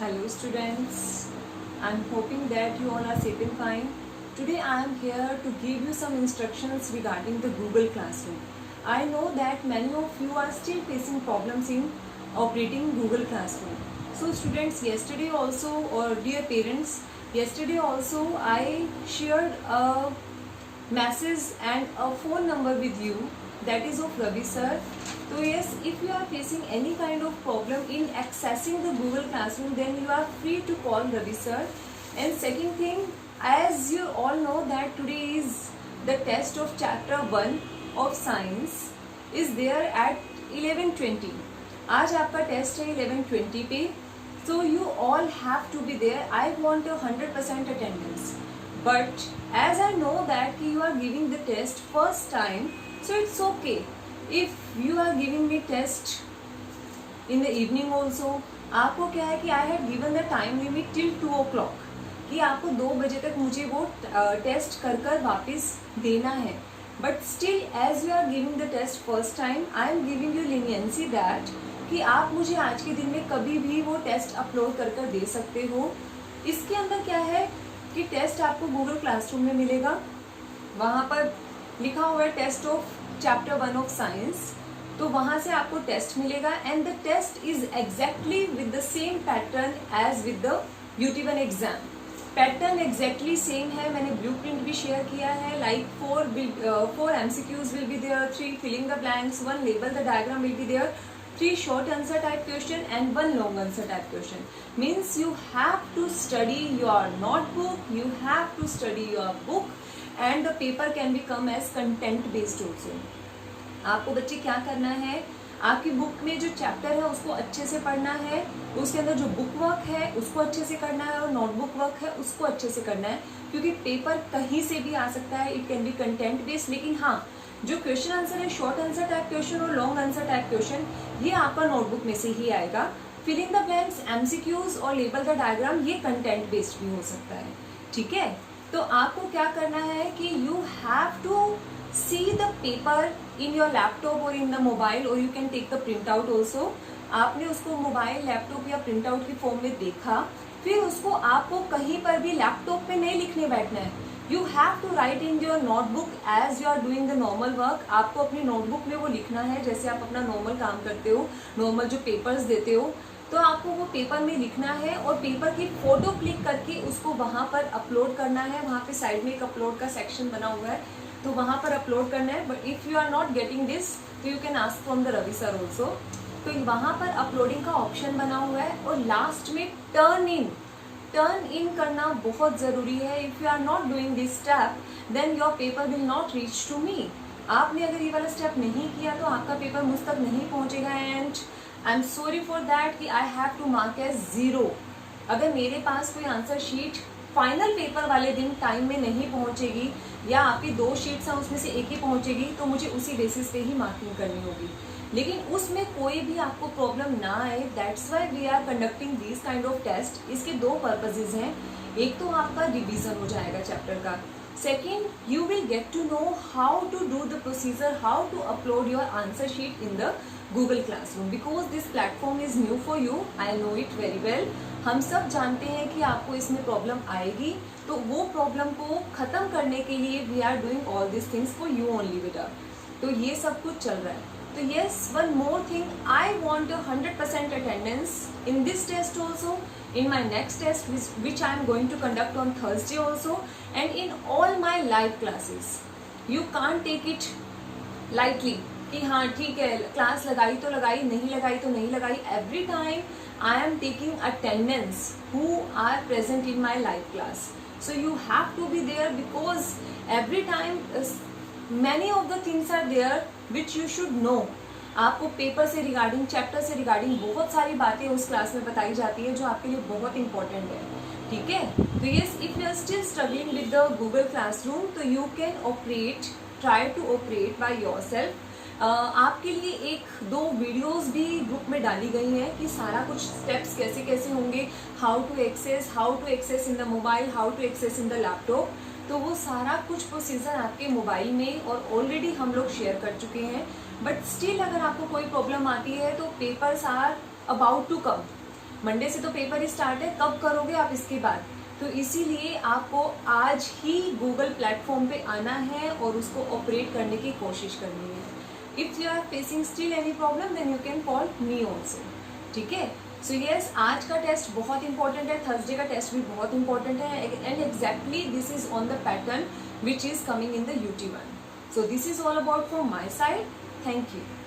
Hello students, I'm hoping that you all are safe and fine. Today I am here to give you some instructions regarding the Google Classroom. I know that many of you are still facing problems in operating Google Classroom. So students, yesterday also, or dear parents, yesterday also I shared a message and a phone number with you, that is of Ravi sir. So yes, if you are facing any kind of problem in accessing the Google Classroom, then you are free to call Ravi sir. And second thing, as you all know that today is the test of chapter 1 of science is there at 11:20. आज आपका test है 11:20 पे. So you all have to be there. I want a 100% attendance. But as I know that you are giving the test first time, so it's okay if you are giving me test in the evening also. आपको क्या है कि I had given the time limit till 2 o'clock कि आपको 2 बजे तक मुझे वो टेस्ट कर कर वापस देना है. But still as you are giving the test first time, I am giving you leniency that कि आप मुझे आज के दिन में कभी भी वो टेस्ट अपलोड कर कर दे सकते हो. इसके अंदर क्या है कि टेस्ट आपको गूगल क्लासरूम में मिलेगा. वहाँ पर लिखा हुआ है test of chapter 1 of science. तो वहाँ से आपको टेस्ट मिलेगा and the test is exactly with the same pattern as with the UT1 exam. Pattern exactly same है. मैंने ब्लूप्रिंट भी शेयर किया है. Like 4 MCQs will be there, 3 filling the blanks, 1 label the diagram will be there, 3 short answer type question and 1 long answer type question. Means you have to study your notebook, you have to study your book and the paper can become as content based also. आपको बच्चे क्या करना है, आपकी book में जो chapter है उसको अच्छे से पढ़ना है, उसके अंदर जो बुक वर्क है उसको अच्छे से करना है और नोटबुक वर्क है उसको अच्छे से करना है. क्योंकि पेपर कहीं से भी आ सकता है, it can be content based. लेकिन हाँ, जो क्वेश्चन आंसर है शॉर्ट आंसर टाइप क्वेश्चन और लॉन्ग आंसर टाइप क्वेश्चन, ये आपका नोटबुक में से ही आएगा. फिलिंग द ब्लैंक्स, MCQs और लेबल द डायग्राम ये कंटेंट बेस्ड भी हो सकता है. ठीक है, तो आपको क्या करना है कि you have to see the paper in your laptop और इन द मोबाइल, और you can take the print out also. आपने उसको मोबाइल, लैपटॉप या प्रिंट आउट की फॉर्म में देखा, फिर उसको आपको कहीं पर भी लैपटॉप पे नहीं लिखने बैठना है. You have to write in your notebook as you are doing the normal work. आपको अपनी नोटबुक में वो लिखना है जैसे आप अपना नॉर्मल काम करते हो, नॉर्मल जो पेपर्स देते हो, तो आपको वो पेपर में लिखना है और पेपर की फोटो क्लिक करके उसको वहाँ पर अपलोड करना है. वहाँ पे साइड में एक अपलोड का सेक्शन बना हुआ है, तो वहाँ पर अपलोड करना है. But if you are not getting this तो you can ask from the Ravi sir also. तो वहाँ पर अपलोडिंग का ऑप्शन बना हुआ है और लास्ट में टर्न इन करना बहुत ज़रूरी है. If you are not doing this step then your paper will not reach to me. आपने अगर ये वाला स्टेप नहीं किया तो आपका पेपर मुझ तक नहीं पहुँचेगा and I am sorry for that कि I have to mark as 0. अगर मेरे पास कोई आंसर शीट फाइनल पेपर वाले दिन टाइम में नहीं पहुंचेगी या आपकी 2 शीट्स हैं उसमें से एक ही पहुंचेगी, तो मुझे उसी बेसिस पे ही मार्किंग करनी होगी. लेकिन उसमें कोई भी आपको प्रॉब्लम ना आए, that's why we are conducting this kind of test. इसके 2 पर्पजेज हैं. एक तो आपका रिविजन हो जाएगा चैप्टर का. Second, you will get to know how to do the procedure, how to upload your answer sheet in the Google classroom. Because this platform is new for you, I know it very well. हम सब जानते हैं कि आपको इसमें problem आएगी, तो वो प्रॉब्लम को ख़त्म करने के लिए we are doing all this things for you only बेटा. तो ये सब कुछ चल रहा है. तो yes, one more thing, I want 100% attendance in this test also, in my next test which I am going to conduct on Thursday also, and in all my live classes. You can't take it lightly कि हाँ ठीक है class लगाई तो लगाई, नहीं लगाई तो नहीं लगाई. Every time I am taking attendance who are present in my live class. So you have to be there because every time many of the things are there which you should know. आपको paper से regarding, chapter से regarding बहुत सारी बातें उस class में बताई जाती है जो आपके लिए बहुत इंपॉर्टेंट है. ठीक है, तो yes, if you are still struggling with the Google classroom तो you can operate, try to operate by yourself. आपके लिए 1-2 वीडियोस भी ग्रुप में डाली गई हैं कि सारा कुछ स्टेप्स कैसे कैसे होंगे, how to access in the mobile, how to access in the laptop. तो वो सारा कुछ प्रोसीजर आपके मोबाइल में और ऑलरेडी हम लोग शेयर कर चुके हैं. बट स्टिल अगर आपको कोई प्रॉब्लम आती है तो papers are about to come. Monday से तो पेपर स्टार्ट है, कब करोगे आप इसके बाद? तो इसीलिए आपको आज ही गूगल प्लेटफॉर्म पे आना है और उसको ऑपरेट करने की कोशिश करनी है. If you are facing still any problem then you can call me also. ठीक है. सो यस, आज का टेस्ट बहुत इंपॉर्टेंट है, थर्सडे का टेस्ट भी बहुत इंपॉर्टेंट है, and exactly this is on the pattern which is coming in the UT1. So this is all about from my side. Thank you.